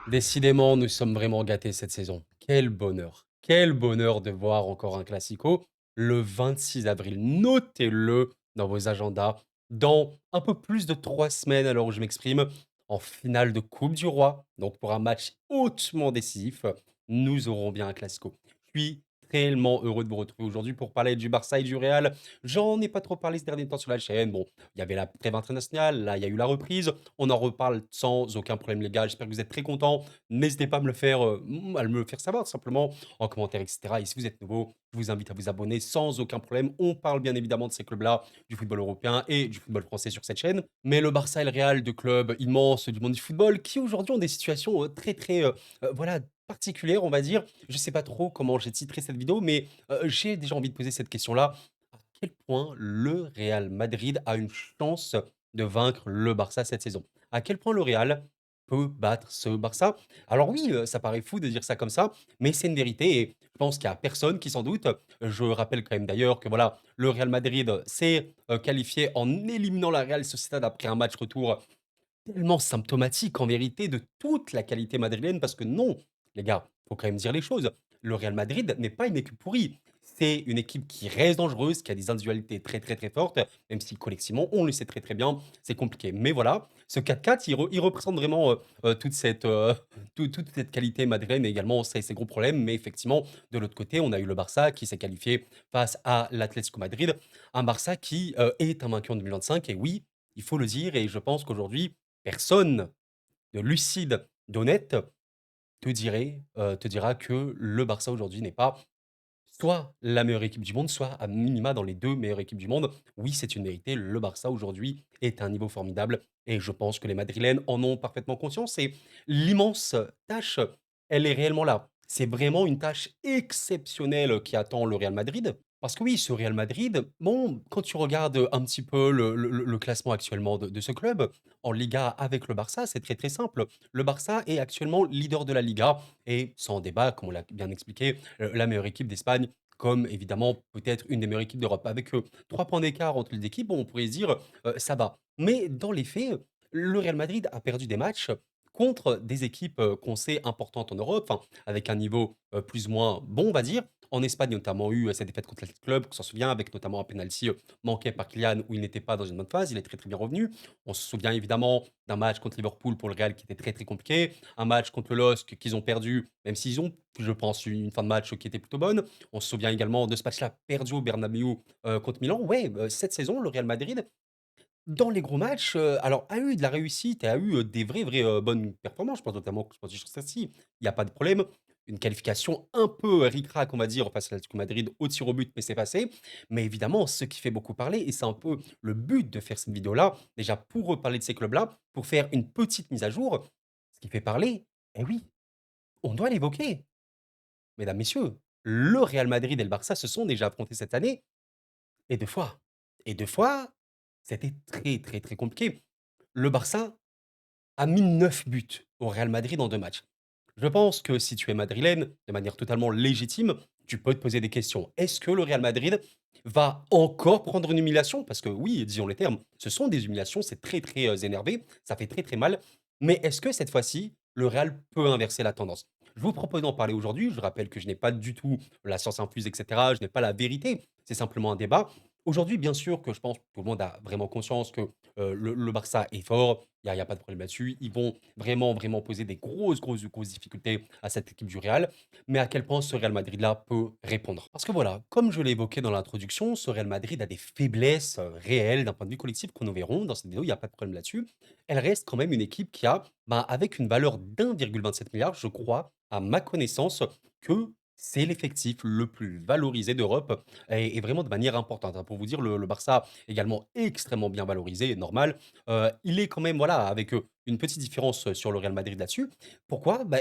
Décidément, nous sommes vraiment gâtés cette saison. Quel bonheur! Quel bonheur de voir encore un classico le 26 avril. Notez-le dans vos agendas. Dans un peu plus de 3 semaines, à l'heure où je m'exprime, en finale de Coupe du Roi, donc pour un match hautement décisif, nous aurons bien un classico. Je suis tellement heureux de vous retrouver aujourd'hui pour parler du Barça et du Real. J'en ai pas trop parlé ces derniers temps sur la chaîne. Bon, il y avait la trêve internationale, là, il y a eu la reprise. On en reparle sans aucun problème, les gars. J'espère que vous êtes très contents. N'hésitez pas à me le faire, à me le faire savoir, tout simplement, en commentaire, et cetera. Et si vous êtes nouveau, je vous invite à vous abonner sans aucun problème. On parle bien évidemment de ces clubs-là, du football européen et du football français sur cette chaîne. Mais le Barça et le Real, 2 clubs immenses du monde du football, qui aujourd'hui ont des situations très, très, voilà, particulières, on va dire. Je sais pas trop comment j'ai titré cette vidéo, mais j'ai déjà envie de poser cette question-là. À quel point le Real Madrid a une chance de vaincre le Barça cette saison? À quel point le Real peut battre ce Barça? Alors oui, ça paraît fou de dire ça comme ça, mais c'est une vérité et je pense qu'il y a personne qui s'en doute. Je rappelle quand même d'ailleurs que voilà, le Real Madrid s'est, qualifié en éliminant la Real Sociedad après un match retour tellement symptomatique en vérité de toute la qualité madrilène parce que non, les gars, faut quand même dire les choses. Le Real Madrid n'est pas une équipe pourrie. C'est une équipe qui reste dangereuse, qui a des individualités très très très fortes, même si collectivement, on le sait très très bien, c'est compliqué. Mais voilà, ce 4-4, il représente vraiment toute cette qualité madrilène et également ses gros problèmes. Mais effectivement, de l'autre côté, on a eu le Barça qui s'est qualifié face à l'Atlético Madrid. Un Barça qui est un vainqueur en 2025. Et oui, il faut le dire. Et je pense qu'aujourd'hui, personne de lucide, d'honnête te dira que le Barça aujourd'hui n'est pas soit la meilleure équipe du monde, soit à minima dans les 2 meilleures équipes du monde. Oui, c'est une vérité, le Barça aujourd'hui est à un niveau formidable et je pense que les Madrilènes en ont parfaitement conscience et l'immense tâche, elle est réellement là. C'est vraiment une tâche exceptionnelle qui attend le Real Madrid. Parce que oui, ce Real Madrid, bon, quand tu regardes un petit peu le classement actuellement de ce club, en Liga avec le Barça, c'est très très simple. Le Barça est actuellement leader de la Liga et sans débat, comme on l'a bien expliqué, la meilleure équipe d'Espagne, comme évidemment peut-être une des meilleures équipes d'Europe. Avec 3 points d'écart entre les équipes, bon, on pourrait se dire ça va. Mais dans les faits, le Real Madrid a perdu des matchs contre des équipes qu'on sait importantes en Europe, enfin, avec un niveau plus ou moins bon, on va dire. En Espagne, notamment eu cette défaite contre l'Athletic Club, on s'en souvient, avec notamment un penalty manqué par Kylian où il n'était pas dans une bonne phase. Il est très très bien revenu. On se souvient évidemment d'un match contre Liverpool pour le Real qui était très très compliqué, un match contre le LOSC qu'ils ont perdu, même s'ils ont, je pense, eu une fin de match qui était plutôt bonne. On se souvient également de ce match-là perdu au Bernabéu contre Milan. Ouais, cette saison, le Real Madrid, dans les gros matchs, alors a eu de la réussite et a eu, des vraies, bonnes performances. Je pense notamment que je pense sur celle-ci, il y a pas de problème. Une qualification un peu ric-rac, on va dire, face à l'Atlético Madrid au tir au but, mais c'est passé. Mais évidemment, ce qui fait beaucoup parler et c'est un peu le but de faire cette vidéo-là, déjà pour reparler de ces clubs-là, pour faire une petite mise à jour. Ce qui fait parler, eh oui, on doit l'évoquer. Mesdames, messieurs, le Real Madrid et le Barça se sont déjà affrontés cette année et 2 fois. Et 2 fois, c'était très, très, très compliqué. Le Barça a mis 9 buts au Real Madrid en 2 matchs. Je pense que si tu es madrilène, de manière totalement légitime, tu peux te poser des questions. Est-ce que le Real Madrid va encore prendre une humiliation? Parce que oui, disons les termes, ce sont des humiliations, c'est très, très, énervé, ça fait très, très mal. Mais est-ce que cette fois-ci, le Real peut inverser la tendance? Je vous propose d'en parler aujourd'hui. Je rappelle que je n'ai pas du tout la science infuse et cetera, je n'ai pas la vérité, c'est simplement un débat. Aujourd'hui, bien sûr que je pense que tout le monde a vraiment conscience que, le Barça est fort, il y a pas de problème là-dessus. Ils vont vraiment, vraiment poser des grosses, grosses, grosses difficultés à cette équipe du Real. Mais à quel point ce Real Madrid-là peut répondre? Parce que voilà, comme je l'ai évoqué dans l'introduction, ce Real Madrid a des faiblesses réelles d'un point de vue collectif qu'on nous verrons dans cette vidéo, il n'y a pas de problème là-dessus. Elle reste quand même une équipe qui a, bah, avec une valeur d'1,27 milliard, je crois, à ma connaissance, que c'est l'effectif le plus valorisé d'Europe et vraiment de manière importante, hein. Pour vous dire, le Barça, également extrêmement bien valorisé, normal. Il est quand même, voilà, avec, une petite différence, sur le Real Madrid là-dessus. Pourquoi? Bah,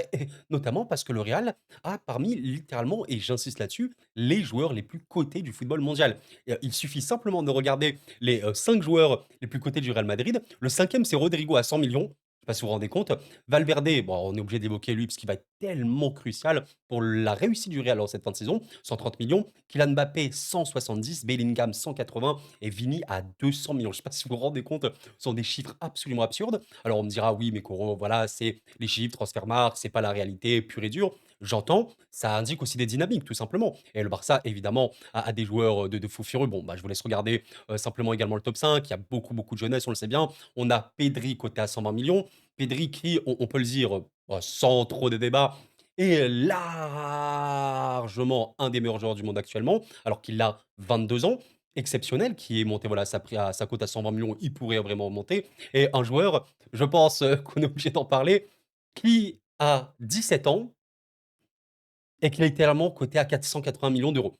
notamment parce que le Real a parmi littéralement, et j'insiste là-dessus, les joueurs les plus cotés du football mondial. Il suffit simplement de regarder les, 5 joueurs les plus cotés du Real Madrid. Le cinquième, c'est Rodrigo à 100 millions. Je sais pas si vous vous rendez compte. Valverde, bon, on est obligé d'évoquer lui parce qu'il va être tellement crucial pour la réussite du Real en cette fin de saison, 130 millions. Kylian Mbappé, 170, Bellingham, 180 et Vini à 200 millions. Je sais pas si vous vous rendez compte, ce sont des chiffres absolument absurdes. Alors on me dira: «Oui, mais Koro, voilà, c'est les chiffres, Transfermarkt, c'est pas la réalité pure et dure». J'entends, ça indique aussi des dynamiques tout simplement et le Barça évidemment a des joueurs, de fous furieux. Bon, bah, je vous laisse regarder, simplement également le top 5. Il y a beaucoup, beaucoup de jeunesse, on le sait bien. On a Pedri coté à 120 millions. Pedri qui, on peut le dire, sans trop de débat, est largement un des meilleurs joueurs du monde actuellement, alors qu'il a 22 ans. Exceptionnel, qui est monté voilà, à sa cote à 120 millions, il pourrait vraiment monter. Et un joueur, je pense qu'on est obligé d'en parler, qui a 17 ans et qui est littéralement coté à 480 millions d'euros.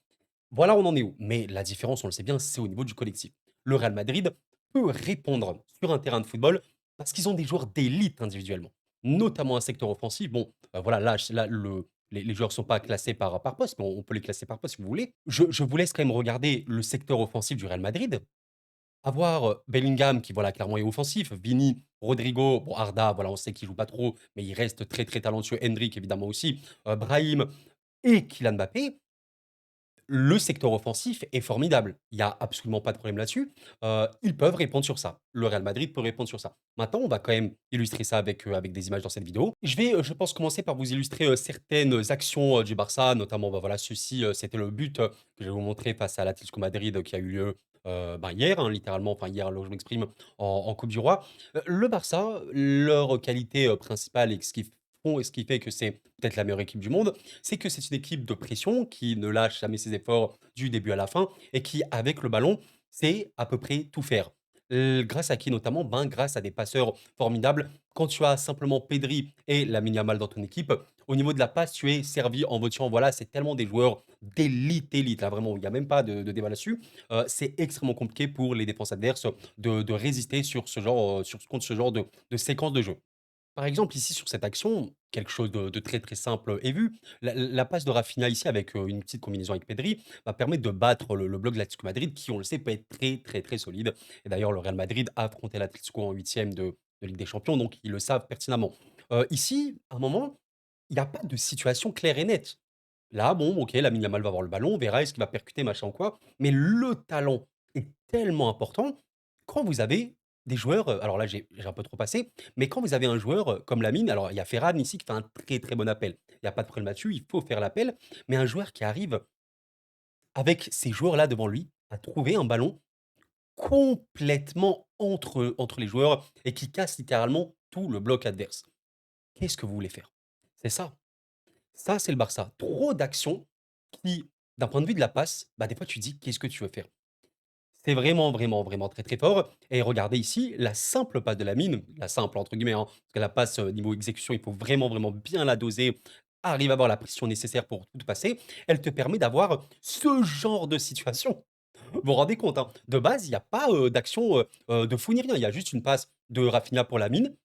Voilà, on en est où? Mais la différence, on le sait bien, c'est au niveau du collectif. Le Real Madrid peut répondre sur un terrain de football parce qu'ils ont des joueurs d'élite individuellement, notamment un secteur offensif. Bon, voilà, là les joueurs ne sont pas classés par poste, mais on peut les classer par poste si vous voulez. Je vous laisse quand même regarder le secteur offensif du Real Madrid. Avoir Bellingham qui, voilà, clairement est offensif, Vini, Rodrigo, bon, Arda, voilà, on sait qu'il joue pas trop, mais il reste très, très talentueux. Hendrick, évidemment aussi, Brahim et Kylian Mbappé. Le secteur offensif est formidable. Il y a absolument pas de problème là-dessus. Ils peuvent répondre sur ça. Le Real Madrid peut répondre sur ça. Maintenant, on va quand même illustrer ça avec des images dans cette vidéo. Je vais, je pense commencer par vous illustrer, certaines actions, du Barça, notamment, bah, voilà, ceci, c'était le but, que je vais vous montrer face à l'Atlético Madrid, qui a eu lieu, ben, hier, hein, littéralement, enfin hier, là où je m'exprime, en Coupe du Roi. Le Barça, leur qualité, principale et ce qu'ils font et ce qui fait que c'est peut-être la meilleure équipe du monde, c'est que c'est une équipe de pression qui ne lâche jamais ses efforts du début à la fin et qui, avec le ballon, sait à peu près tout faire. Grâce à qui notamment? Ben, grâce à des passeurs formidables. Quand tu as simplement Pedri et Lamine Yamal dans ton équipe, au niveau de la passe, tu es servi en voiture. Voilà, c'est tellement des joueurs d'élite, élite. Là, vraiment, il n'y a même pas de débat là-dessus. C'est extrêmement compliqué pour les défenses adverses de résister sur ce genre, contre ce genre de séquence de jeu. Par exemple, ici, sur cette action, quelque chose de très, très simple est vu. La passe de Rafinha ici avec, une petite combinaison avec Pedri, va permettre de battre le bloc de l'Atlético Madrid qui, on le sait, peut être très, très, très solide et d'ailleurs, le Real Madrid a affronté l'Atlético en huitième de Ligue des Champions, donc ils le savent pertinemment. Ici, à un moment, il y a pas de situation claire et nette. Là, bon, OK, Lamine Yamal va avoir le ballon, on verra est-ce qu'il va percuter, machin ou quoi, mais le talent est tellement important quand vous avez des joueurs, alors là, j'ai un peu trop passé, mais quand vous avez un joueur, comme Lamine, alors il y a Ferran ici qui fait un très, très bon appel. Il y a pas de problème là-dessus, il faut faire l'appel, mais un joueur qui arrive avec ces joueurs-là devant lui, à trouver un ballon complètement entre les joueurs et qui casse littéralement tout le bloc adverse. Qu'est-ce que vous voulez faire? C'est ça. Ça, c'est le Barça. Trop d'actions qui, d'un point de vue de la passe, bah, des fois tu te dis: «Qu'est-ce que tu veux faire?» C'est vraiment, vraiment, vraiment très, très fort et regardez ici, la simple passe de Lamine, la «simple» entre guillemets, hein, parce que la passe, niveau exécution, il faut vraiment, vraiment bien la doser, arriver à avoir la pression nécessaire pour tout passer. Elle te permet d'avoir ce genre de situation. Vous vous rendez compte, hein? De base, il y a pas, d'action, de fou ni rien. Il y a juste une passe de Rafinha pour Lamine,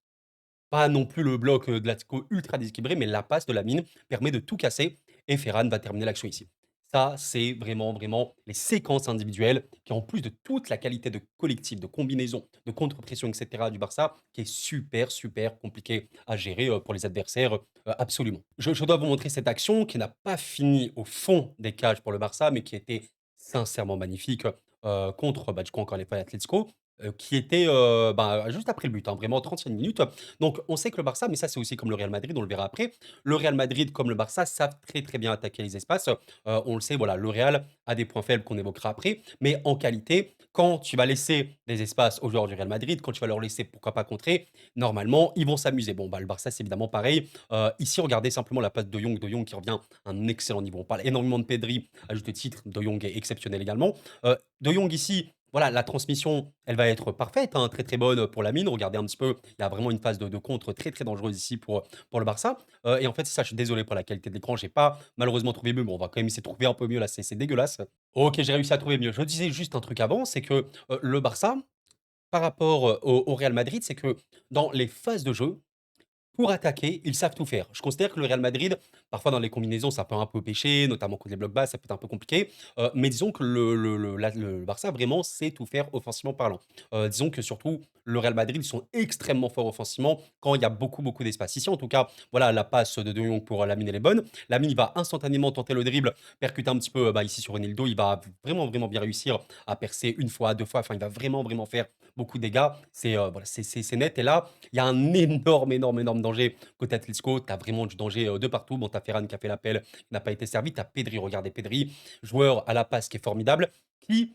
pas non plus le bloc, de l'Atlético ultra déséquilibré, mais la passe de Lamine permet de tout casser et Ferran va terminer l'action ici. Ça, c'est vraiment, vraiment les séquences individuelles qui, en plus de toute la qualité de collectif, de combinaison, de contre-pression et cetera du Barça, qui est super, super compliqué à gérer, pour les adversaires, absolument. Je dois vous montrer cette action qui n'a pas fini au fond des cages pour le Barça, mais qui était sincèrement magnifique, contre, bah, du coup, encore une fois, l'Atlético, qui était, bah, juste après le but, hein, vraiment 30e minute. Donc on sait que le Barça, mais ça c'est aussi comme le Real Madrid, on le verra après. Le Real Madrid comme le Barça savent très, très bien attaquer les espaces. On le sait, voilà, le Real a des points faibles qu'on évoquera après, mais en qualité, quand tu vas laisser des espaces aux joueurs du Real Madrid, quand tu vas leur laisser pourquoi pas contrer, normalement, ils vont s'amuser. Bon, bah, le Barça, c'est évidemment pareil. Ici, regardez simplement la passe De Jong qui revient à un excellent niveau. On parle énormément de Pedri, à juste titre. De Jong est exceptionnel également. De Jong ici, voilà, la transmission, elle va être parfaite, hein, très, très bonne pour Lamine. Regardez un petit peu, il y a vraiment une phase de contre très, très dangereuse ici pour le Barça. Et en fait, c'est ça, je suis désolé pour la qualité de l'écran, j'ai pas malheureusement trouvé mieux. Bon, on va quand même essayer de trouver un peu mieux là, c'est dégueulasse. OK, j'ai réussi à trouver mieux. Je disais juste un truc avant, c'est que, le Barça, par rapport, au Real Madrid, c'est que dans les phases de jeu, Pour attaquer, ils savent tout faire. Je considère que le Real Madrid, parfois dans les combinaisons, ça peut un peu pêcher, notamment contre les blocs bas, ça peut être un peu compliqué. Mais disons que le Barça, vraiment, sait tout faire offensivement parlant. Disons que surtout, le Real Madrid, ils sont extrêmement forts offensivement quand il y a beaucoup, beaucoup d'espace. Ici, en tout cas, voilà, la passe de De Jong pour Lamine, elle est bonne. Lamine, il va instantanément tenter le dribble, percuter un petit peu bah, ici sur Ronaldo. Il va vraiment, vraiment bien réussir à percer une fois, deux fois. Enfin, il va vraiment, vraiment faire beaucoup de dégâts. C'est voilà, c'est net. Et là, il y a un énorme, énorme, énorme danger côté Atletico. Tu as vraiment du danger de partout. Bon, tu as Ferran qui a fait l'appel, qui n'a pas été servi. Tu as Pedri, regardez Pedri, joueur à la passe qui est formidable, qui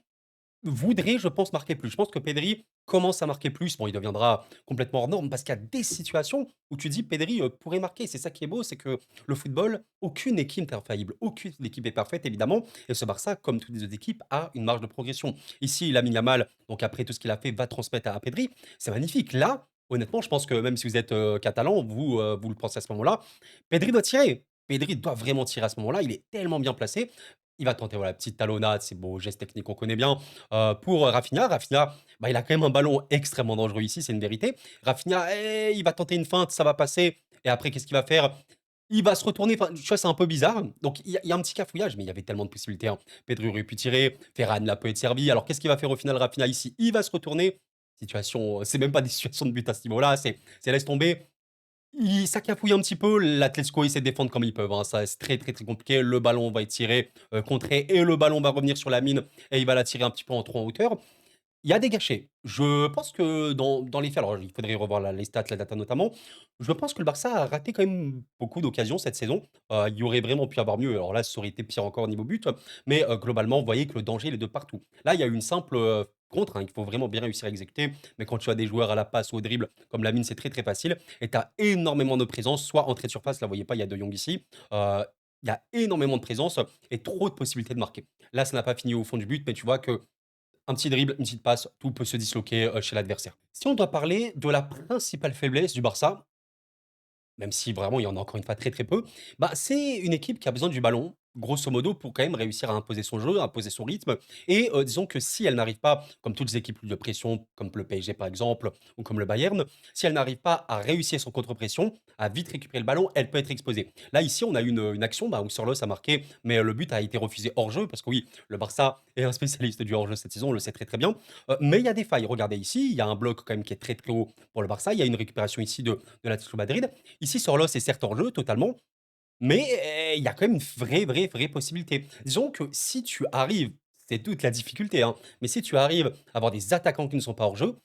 voudrait, je pense, marquer plus. Je pense que Pedri commence à marquer plus. Bon, il deviendra complètement hors norme parce qu'il y a des situations où tu dis Pedri pourrait marquer. C'est ça qui est beau, c'est que le football, aucune équipe n'est infaillible, aucune équipe est parfaite, évidemment. Et ce Barça, comme toutes les autres équipes, a une marge de progression. Ici, Lamine Yamal, donc après tout ce qu'il a fait, va transmettre à Pedri. C'est magnifique. Là, honnêtement, je pense que même si vous êtes catalan, vous le pensez à ce moment-là, Pedri doit tirer. Pedri doit vraiment tirer à ce moment-là. Il est tellement bien placé. Il va tenter voilà, petite talonnade, c'est beau, geste technique qu'on connaît bien. Pour Rafinha, Rafinha, bah, il a quand même un ballon extrêmement dangereux ici, c'est une vérité. Rafinha, il va tenter une feinte, ça va passer. Et après, qu'est-ce qu'il va faire? Il va se retourner. Enfin, tu vois, c'est un peu bizarre. Donc, il y a un petit cafouillage, mais il y avait tellement de possibilités, hein. Pedri aurait pu tirer. Ferran là peut être servi. Alors, qu'est-ce qu'il va faire au final, Rafinha ici? Il va se retourner. Situation, c'est même pas des situations de but à ce niveau-là. C'est laisse tomber. Ça cafouille un petit peu. L'Atlético essaie de défendre comme ils peuvent, hein. Ça, c'est très, très, très compliqué. Le ballon va être tiré, contré, et le ballon va revenir sur la mine et il va la tirer un petit peu en trop en hauteur. Il y a des gâchets. Je pense que dans les faits, alors il faudrait revoir les stats, la data notamment. Je pense que le Barça a raté quand même beaucoup d'occasions cette saison. Il y aurait vraiment pu avoir mieux. Alors là, ça aurait été pire encore au niveau but. Mais globalement, vous voyez que le danger, il est de partout. Là, il y a eu une simple contre, hein, qu'il faut vraiment bien réussir à exécuter. Mais quand tu as des joueurs à la passe ou au dribble, comme Lamine, c'est très très facile. Et tu as énormément de présence, soit entrée de surface, là, vous voyez pas, il y a De Jong ici. Euh, il y a énormément de présence et trop de possibilités de marquer. Là, ça n'a pas fini au fond du but, mais tu vois que un petit dribble, une petite passe, tout peut se disloquer, chez l'adversaire. Si on doit parler de la principale faiblesse du Barça, même si vraiment il y en a encore une fois très, très peu, bah, c'est une équipe qui a besoin du ballon, grosso modo, pour quand même réussir à imposer son jeu, à imposer son rythme et disons que si elle n'arrive pas, comme toutes les équipes de pression, comme le PSG par exemple ou comme le Bayern, si elle n'arrive pas à réussir son contre-pression, à vite récupérer le ballon, elle peut être exposée. Là, ici, on a eu une action bah, où Sorloth a marqué, mais le but a été refusé hors jeu parce que oui, le Barça est un spécialiste du hors jeu cette saison, on le sait très, très bien. Mais il y a des failles. Regardez ici, il y a un bloc quand même qui est très, très haut pour le Barça. Il y a une récupération ici de l'Atlético Madrid. Ici, Sorlos est certes hors jeu totalement, mais il y a quand même une vraie, vraie, vraie possibilité. Disons que si tu arrives, c'est toute la difficulté, hein, mais si tu arrives à avoir des attaquants qui ne sont pas hors jeu,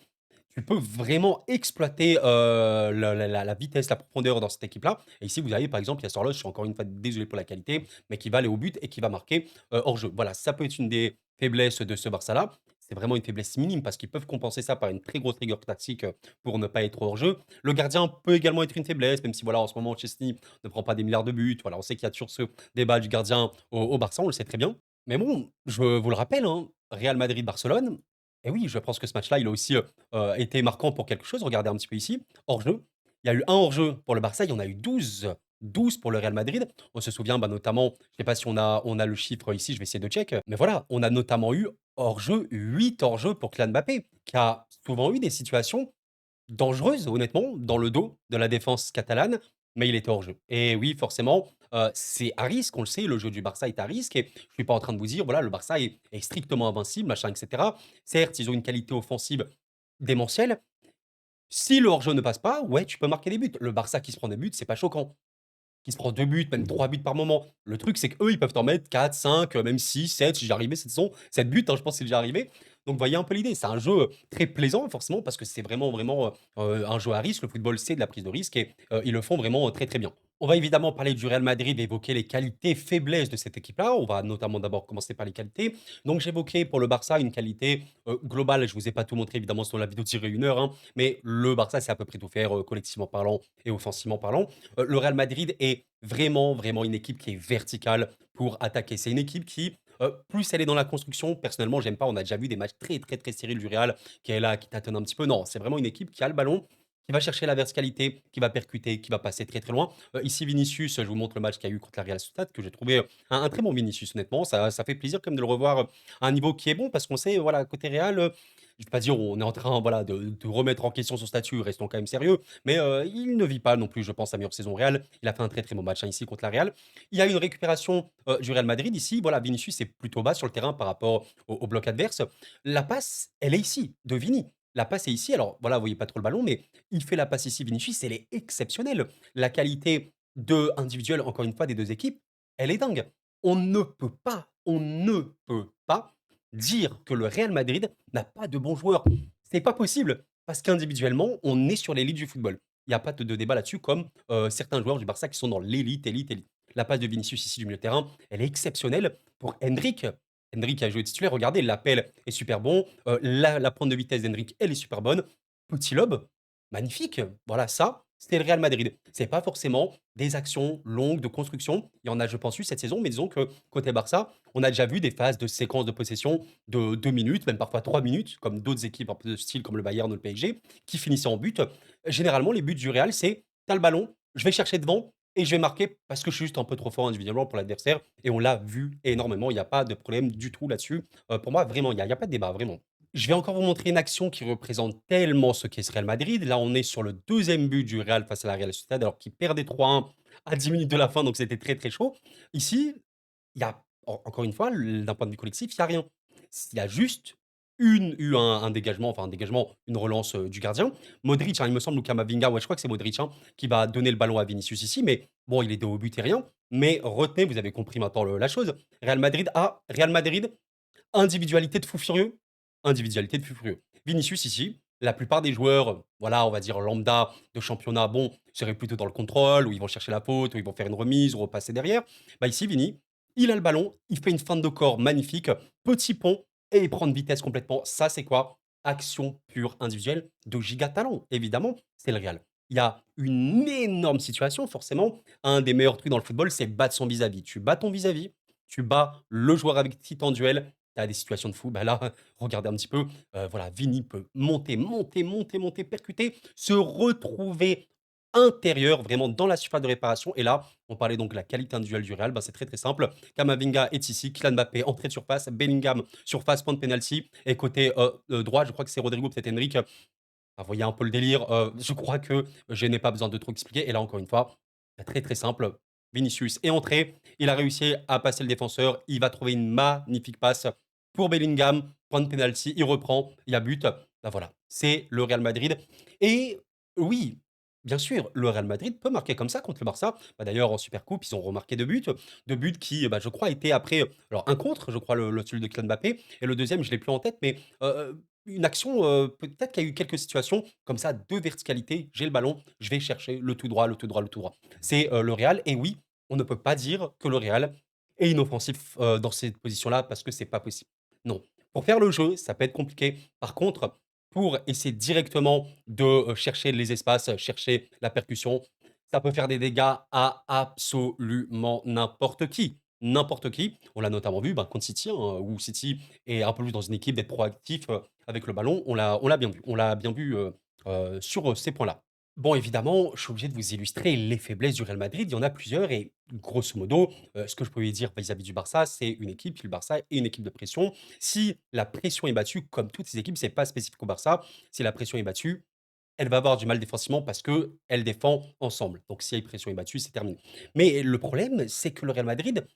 tu peux vraiment exploiter la vitesse, la profondeur dans cette équipe-là. Et ici, vous avez par exemple, il y a Sorloth, je suis encore une fois désolé pour la qualité, mais qui va aller au but et qui va marquer hors jeu. Voilà, ça peut être une des faiblesses de ce Barça-là. C'est vraiment une faiblesse minime parce qu'ils peuvent compenser ça par une très grosse rigueur tactique pour ne pas être hors jeu. Le gardien peut également être une faiblesse, même si voilà, en ce moment, Chesney ne prend pas des milliards de buts. Voilà, on sait qu'il y a toujours ce débat du gardien au Barça, on le sait très bien. Mais bon, je vous le rappelle, hein, Real Madrid-Barcelone, et oui, je pense que ce match-là, il a aussi été marquant pour quelque chose. Regardez un petit peu ici, hors-jeu. Il y a eu un hors-jeu pour le Barça, il y en a eu 12. 12 pour le Real Madrid. On se souvient bah, notamment, je ne sais pas si on a le chiffre ici, je vais essayer de check. Mais voilà, on a notamment eu hors-jeu, 8 hors-jeu pour Kylian Mbappé, qui a souvent eu des situations dangereuse, honnêtement, dans le dos de la défense catalane, mais il était hors jeu. Et oui, forcément, c'est à risque, on le sait, le jeu du Barça est à risque et je suis pas en train de vous dire, voilà, le Barça est strictement invincible, machin, et cetera. Certes, ils ont une qualité offensive démentielle. Si le hors-jeu ne passe pas, ouais, tu peux marquer des buts. Le Barça qui se prend des buts, c'est pas choquant. Qui se prend 2 buts, même 3 buts par moment. Le truc, c'est qu'eux, ils peuvent t'en mettre 4, 5, même 6, 7. J'ai arrivé cette saison, 7 buts, hein, je pense que c'est déjà arrivé. Donc, vous voyez un peu l'idée. C'est un jeu très plaisant, forcément, parce que c'est vraiment, vraiment un jeu à risque. Le football, c'est de la prise de risque et ils le font vraiment très, très bien. On va évidemment parler du Real Madrid, évoquer les qualités, faiblesses de cette équipe-là. On va notamment d'abord commencer par les qualités. Donc, j'évoquais pour le Barça une qualité globale. Je vous ai pas tout montré, évidemment, sur la vidéo tirée 1 heure, hein, mais le Barça, c'est à peu près tout faire, collectivement parlant et offensivement parlant. Le Real Madrid est vraiment, vraiment une équipe qui est verticale pour attaquer. C'est une équipe qui, plus elle est dans la construction, personnellement, j'aime pas. On a déjà vu des matchs très, très, très stériles du Real qui est là, qui tâtonne un petit peu. Non, c'est vraiment une équipe qui a le ballon, qui va chercher la verticalité, qui va percuter, qui va passer très, très loin. Ici, Vinicius, je vous montre le match qu'il y a eu contre la Real Sociedad, que j'ai trouvé un très bon Vinicius, honnêtement. Ça fait plaisir quand même de le revoir à un niveau qui est bon parce qu'on sait, voilà, côté Real, Je vais pas dire on est en train, voilà, de remettre en question son statut, restons quand même sérieux, mais il ne vit pas non plus, je pense, sa meilleure saison au Real. Il a fait un très, très bon match, hein, ici contre la Real. Il y a une récupération, du Real Madrid ici. Voilà, Vinicius est plutôt bas sur le terrain par rapport au bloc adverse. La passe, elle est ici, de Vini. La passe est ici. Alors voilà, vous voyez pas trop le ballon, mais il fait la passe ici, Vinicius, elle est exceptionnelle. La qualité individuelle, encore une fois, des 2 équipes, elle est dingue. On ne peut pas dire que le Real Madrid n'a pas de bons joueurs. C'est pas possible, parce qu'individuellement, on est sur l'élite du football. Il y a pas de débat là-dessus, comme certains joueurs du Barça qui sont dans l'élite, élite, élite. La passe de Vinicius ici du milieu de terrain, elle est exceptionnelle pour Hendrick. Hendrick a joué titulaire, regardez, l'appel est super bon, la pointe de vitesse d'Hendrick, elle est super bonne. Petit lob, magnifique. Voilà, ça, c'était le Real Madrid. C'est pas forcément des actions longues de construction. Il y en a, je pense, eu cette saison, mais disons que côté Barça, on a déjà vu des phases de séquences de possession de 2 minutes, même parfois 3 minutes, comme d'autres équipes un peu de style comme le Bayern ou le PSG, qui finissaient en but. Généralement, les buts du Real, c'est: tu as le ballon, je vais chercher devant et je vais marquer parce que je suis juste un peu trop fort individuellement pour l'adversaire. Et on l'a vu énormément. Il n'y a pas de problème du tout là-dessus. Pour moi, vraiment, il y a pas de débat, vraiment. Je vais encore vous montrer une action qui représente tellement ce qu'est ce Real Madrid. Là, on est sur le deuxième but du Real face à la Real Sociedad, alors qu'ils perdaient 3-1 à 10 minutes de la fin, donc c'était très, très chaud. Ici, il y a, encore une fois, d'un point de vue collectif, il y a rien. Il y a juste un dégagement, enfin un dégagement, une relance du gardien. Modric, hein, il me semble, ou Kamavinga, ouais, je crois que c'est Modric, hein, qui va donner le ballon à Vinicius ici, mais bon, il est dos au but et rien. Mais retenez, vous avez compris maintenant la chose. Real Madrid, individualité de fou furieux, individualité de fou furieux. Vinicius ici, la plupart des joueurs, voilà, on va dire lambda de championnat, bon, seraient plutôt dans le contrôle, où ils vont chercher la faute, où ils vont faire une remise, ou repasser derrière. Bah ici, Vini, il a le ballon, il fait une feinte de corps magnifique, petit pont, et il prend de vitesse complètement. Ça, c'est quoi? Action pure individuelle de giga talent. Évidemment, c'est le Real. Il y a une énorme situation, forcément. Un des meilleurs trucs dans le football, c'est battre son vis-à-vis. Tu bats ton vis-à-vis, tu bats le joueur avec qui tu en duel, tu as des situations de fou. Bah là, regardez un petit peu, voilà, Vini peut monter, monter, monter, monter, percuter, se retrouver intérieur, vraiment dans la surface de réparation. Et là, on parlait donc de la qualité individuelle du Real, bah, c'est très très simple. Kamavinga est ici, Kylian Mbappé, entrée de surface, Bellingham, surface, point de penalty. Et côté droit, je crois que c'est Rodrigo, peut-être Henrik. Vous voyez un peu le délire. Je crois que je n'ai pas besoin de trop expliquer. Et là, encore une fois, bah, très très simple. Vinicius est entré, il a réussi à passer le défenseur, il va trouver une magnifique passe pour Bellingham, point de penalty, il reprend, il y a but. Bah voilà, c'est le Real Madrid. Et oui, bien sûr, le Real Madrid peut marquer comme ça contre le Barça. Bah, d'ailleurs, en Supercoupe, ils ont remarqué deux buts qui, bah, je crois, étaient après. Alors, un contre, je crois, celui de Kylian Mbappé, et le deuxième, je l'ai plus en tête, mais une action, peut-être qu'il y a eu quelques situations comme ça de verticalité. J'ai le ballon, je vais chercher le tout droit, le tout droit, le tout droit. C'est, le Real et oui, on ne peut pas dire que le Real est inoffensif, dans cette position-là parce que c'est pas possible. Non. Pour faire le jeu, ça peut être compliqué. Par contre, pour essayer directement de, chercher les espaces, chercher la percussion, ça peut faire des dégâts à absolument n'importe qui. N'importe qui. On l'a notamment vu, bah, contre City, hein, où City est un peu plus dans une équipe d'être proactif, avec le ballon. On l'a bien vu. On l'a bien vu, sur, ces points-là. Bon, évidemment, je suis obligé de vous illustrer les faiblesses du Real Madrid. Il y en a plusieurs et grosso modo, ce que je peux lui dire vis-à-vis du Barça, c'est une équipe, le Barça est une équipe de pression. Si la pression est battue, comme toutes ces équipes, c'est pas spécifique au Barça, si la pression est battue, elle va avoir du mal défensivement parce qu'elle défend ensemble. Donc si la pression est battue, c'est terminé. Mais le problème, c'est que le Real Madrid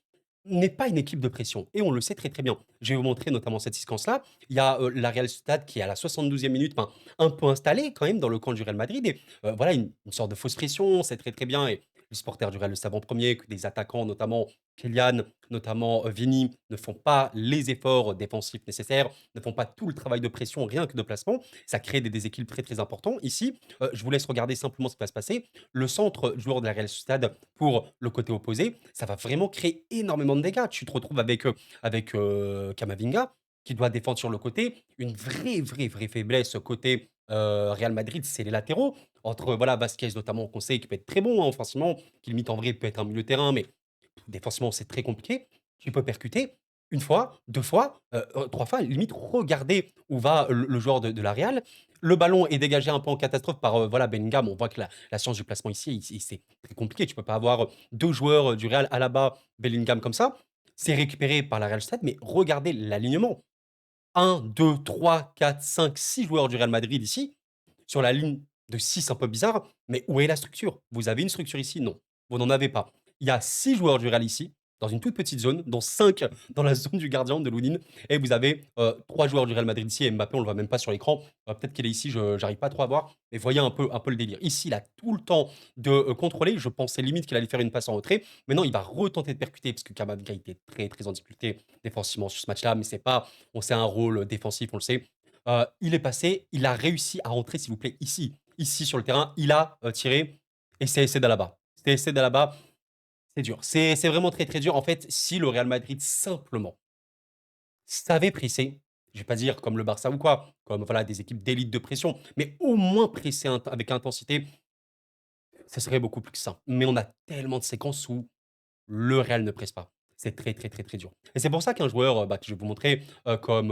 n'est pas une équipe de pression et on le sait très, très bien. Je vais vous montrer notamment cette séquence-là. Il y a, la Real Sociedad qui est à la 72e minute, enfin, un peu installée quand même dans le camp du Real Madrid et voilà une sorte de fausse pression, c'est très, très bien et les supporters du Real le savent en 1er, que des attaquants, notamment Kylian, notamment, Vini, ne font pas les efforts défensifs nécessaires, ne font pas tout le travail de pression, rien que de placement. Ça crée des déséquilibres très, très importants. Ici, je vous laisse regarder simplement ce qui va se passer. Le centre joueur de la Real Sociedad pour le côté opposé, ça va vraiment créer énormément de dégâts. Tu te retrouves avec Camavinga qui doit défendre sur le côté. Une vraie, vraie, vraie faiblesse côté Real Madrid, c'est les latéraux. Entre voilà, Vasquez notamment, qu'on sait qui peut être très bon hein, offensivement, qui limite en vrai peut être un milieu de terrain, mais défensivement c'est très compliqué. Tu peux percuter une fois, deux fois, trois fois, limite regarder où va le joueur de la Real. Le ballon est dégagé un peu en catastrophe par voilà, Bellingham. On voit que la science du placement ici, c'est très compliqué. Tu peux pas avoir deux joueurs du Real à la bas, Bellingham comme ça. C'est récupéré par la Real Stade, mais regardez l'alignement. 1, 2, 3, 4, 5, 6 joueurs du Real Madrid ici, sur la ligne de 6 un peu bizarre, mais où est la structure? Vous avez une structure ici? Non, vous n'en avez pas. Il y a 6 joueurs du Real ici, dans une toute petite zone, dont 5 dans la zone du gardien de Lounine et vous avez, 3 joueurs du Real Madrid ici et Mbappé, on le voit même pas sur l'écran. Peut-être qu'il est ici, je j'arrive pas trop à voir, mais voyez un peu le délire. Ici, il a tout le temps de, contrôler. Je pensais limite qu'il allait faire une passe en retrait. Mais non, il va retenter de percuter parce que Camavinga était très, très en difficulté défensivement sur ce match-là, mais c'est pas on sait un rôle défensif, on le sait. Il est passé, il a réussi à rentrer, s'il vous plaît, ici. Ici sur le terrain, il a, tiré et c'est d'Alaba. C'est d'Alaba, c'est dur. C'est vraiment très, très dur. En fait, si le Real Madrid simplement savait presser, je vais pas dire comme le Barça ou quoi, comme voilà des équipes d'élite de pression, mais au moins presser avec intensité, ce serait beaucoup plus simple. Mais on a tellement de séquences où le Real ne presse pas. C'est très, très, très, très dur. Et c'est pour ça qu'un joueur, bah, que je vais vous montrer, comme,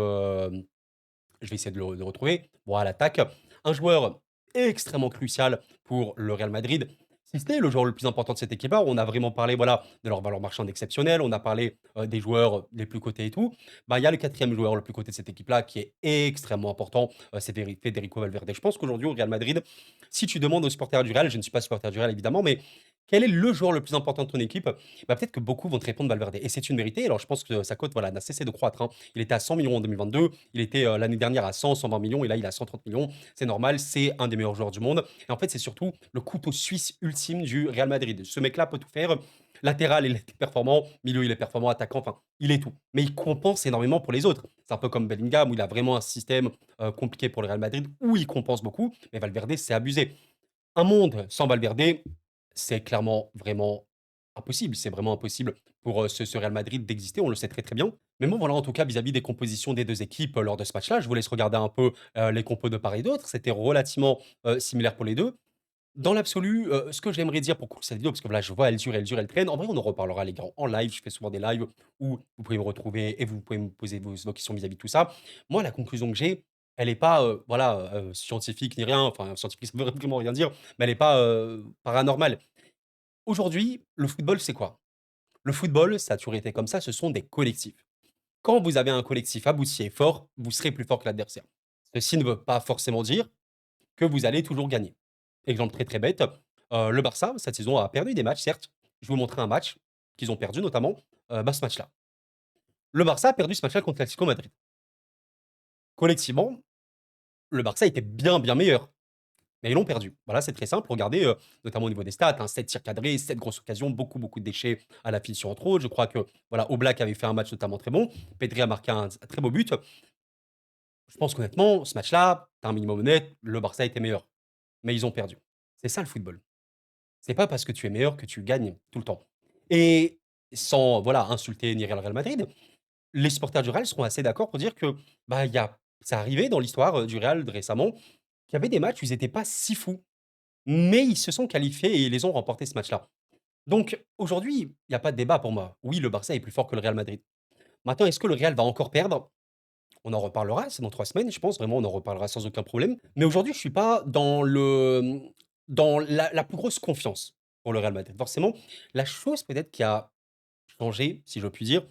je vais essayer de le retrouver. Voilà, l'attaque. Un joueur extrêmement crucial pour le Real Madrid. Si ce n'est le joueur le plus important de cette équipe-là, on a vraiment parlé voilà, de leur valeur marchande exceptionnelle, on a parlé des joueurs les plus cotés et tout. Bah, il y a le quatrième joueur le plus coté de cette équipe-là qui est extrêmement important, c'est Federico Valverde. Je pense qu'aujourd'hui au Real Madrid, si tu demandes aux supporters du Real, je ne suis pas supporter du Real évidemment, mais quel est le joueur le plus important de ton équipe? Bah, peut-être que beaucoup vont te répondre Valverde. Et c'est une vérité. Alors je pense que sa cote voilà, n'a cessé de croître, hein. Il était à 100 millions en 2022, il était l'année dernière à 100, 120 millions, et là il a 130 millions. C'est normal, c'est un des meilleurs joueurs du monde. Et en fait, c'est surtout le couteau suisse ultime du Real Madrid. Ce mec-là peut tout faire. Latéral, il est performant. Milieu, il est performant. Attaquant, enfin, il est tout. Mais il compense énormément pour les autres. C'est un peu comme Bellingham, où il a vraiment un système compliqué pour le Real Madrid, où il compense beaucoup. Mais Valverde, c'est abusé. Un monde sans Valverde, c'est clairement vraiment impossible. C'est vraiment impossible pour, ce Real Madrid d'exister, on le sait très, très bien. Mais bon, voilà, en tout cas, vis-à-vis des compositions des 2 équipes, lors de ce match-là, je vous laisse regarder un peu, les compos de part et d'autre. C'était relativement, similaire pour les 2. Dans l'absolu, ce que j'aimerais dire pour conclure cette vidéo, parce que voilà, je vois, elle dure, elle dure, elle traîne. En vrai, on en reparlera les gars en live. Je fais souvent des lives où vous pouvez me retrouver et vous pouvez me poser vos questions vis-à-vis de tout ça. Moi, la conclusion que j'ai, elle est pas, voilà, scientifique ni rien. Enfin, scientifique, ça veut vraiment rien dire, mais elle est pas, paranormale. Aujourd'hui, le football, c'est quoi? Le football, ça a toujours été comme ça, ce sont des collectifs. Quand vous avez un collectif abouti et fort, vous serez plus fort que l'adversaire. Ceci ne veut pas forcément dire que vous allez toujours gagner. Exemple très, très bête, le Barça, cette saison, a perdu des matchs, certes. Je vais vous montrer un match qu'ils ont perdu notamment, bah, ce match-là. Le Barça a perdu ce match-là contre l'Atlético Madrid. Collectivement, le Barça était bien, bien meilleur, mais ils l'ont perdu. Voilà, c'est très simple. Regardez, notamment au niveau des stats, hein, 7 tirs cadrés, 7 grosses occasions, beaucoup, beaucoup de déchets à la finition entre autres. Je crois que, voilà, Oblak avait fait un match notamment très bon. Pedri a marqué un très beau but. Je pense qu'honnêtement, ce match-là, tu un minimum honnête, le Barça était meilleur, mais ils ont perdu. C'est ça le football. C'est pas parce que tu es meilleur que tu gagnes tout le temps. Et sans, voilà, insulter ni Real Madrid, les supporters du Real seront assez d'accord pour dire que, bah, il y a ça arrivait dans l'histoire, du Real de récemment, qu'il y avait des matchs où ils étaient pas si fous, mais ils se sont qualifiés et ils les ont remportés ce match-là. Donc aujourd'hui, il y a pas de débat pour moi. Oui, le Barça est plus fort que le Real Madrid. Maintenant, est-ce que le Real va encore perdre? On en reparlera, c'est dans 3 semaines, je pense, vraiment, on en reparlera sans aucun problème. Mais aujourd'hui, je suis pas dans dans la plus grosse confiance pour le Real Madrid. Forcément, la chose peut-être qui a changé, si je puis dire,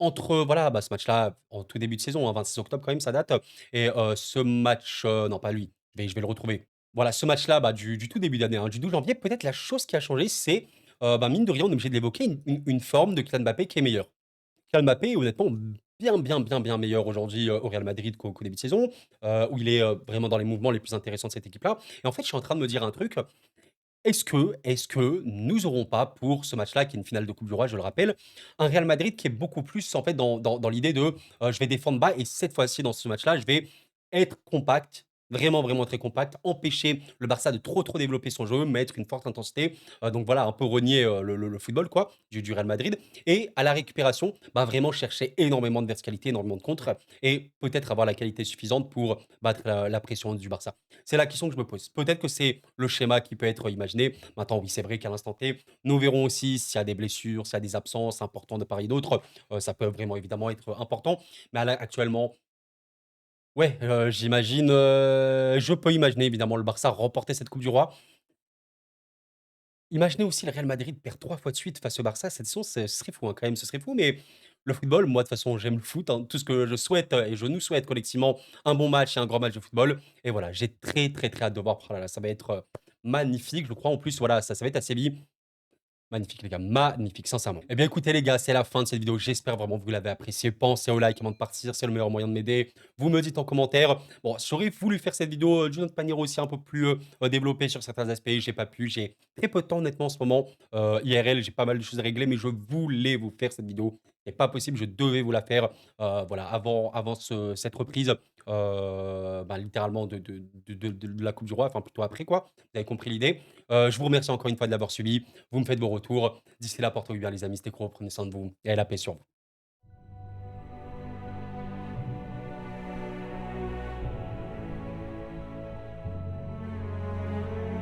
entre, voilà, bah, ce match-là, en tout début de saison, hein, 26 octobre quand même, ça date et ce match, non pas lui, je vais le retrouver. Voilà, ce match-là, bah, du tout début d'année, hein, du 12 janvier, peut-être la chose qui a changé, c'est, bah, mine de rien, on est obligé de l'évoquer, une forme de Kylian Mbappé qui est meilleure. Kylian Mbappé est honnêtement bien, bien, bien, bien meilleur aujourd'hui, au Real Madrid qu'au début de saison, où il est, vraiment dans les mouvements les plus intéressants de cette équipe-là et en fait, je suis en train de me dire un truc, est-ce que nous n'aurons pas pour ce match-là, qui est une finale de Coupe du Roi, je le rappelle, un Real Madrid qui est beaucoup plus en fait dans l'idée de, je vais défendre bas et cette fois-ci dans ce match-là, je vais être compact, vraiment, vraiment très compact, empêcher le Barça de trop, trop développer son jeu, mettre une forte intensité, donc voilà, un peu renier, le football quoi, du Real Madrid et à la récupération, bah, vraiment chercher énormément de verticalité, énormément de contre et peut-être avoir la qualité suffisante pour battre la pression du Barça. C'est la question que je me pose. Peut-être que c'est le schéma qui peut être imaginé. Maintenant, oui, c'est vrai qu'à l'instant T, nous verrons aussi s'il y a des blessures, s'il y a des absences importantes de part et d'autre. Ça peut vraiment évidemment être important. Mais là, actuellement, ouais, j'imagine, je peux imaginer évidemment le Barça remporter cette Coupe du Roi. Imaginez aussi le Real Madrid perd 3 fois de suite face au Barça cette saison, ce serait fou, hein, quand même, ce serait fou. Mais le football. Moi, de toute façon, j'aime le foot, hein. Tout ce que je souhaite, et je nous souhaite collectivement un bon match et un grand match de football et voilà, j'ai très, très, très hâte de voir. Oh là là, ça va être, magnifique. Je crois en plus, voilà, ça va être à Séville. Magnifique les gars, magnifique, sincèrement. Eh bien écoutez les gars, c'est la fin de cette vidéo. J'espère vraiment que vous l'avez apprécié. Pensez au like avant de partir, c'est le meilleur moyen de m'aider. Vous me dites en commentaire. Bon, j'aurais voulu faire cette vidéo d'une autre manière aussi un peu plus développée sur certains aspects. J'ai pas pu, j'ai très peu de temps honnêtement en ce moment. IRL, j'ai pas mal de choses à régler, mais je voulais vous faire cette vidéo. C'est pas possible, je devais vous la faire voilà, avant cette reprise, bah, littéralement de la Coupe du Roi, enfin plutôt après quoi. Vous avez compris l'idée. Je vous remercie encore une fois de l'avoir suivi. Vous me faites vos retours. D'ici là, portez-vous bien, les amis. C'était Kuro. Prenez soin de vous et la paix sur vous.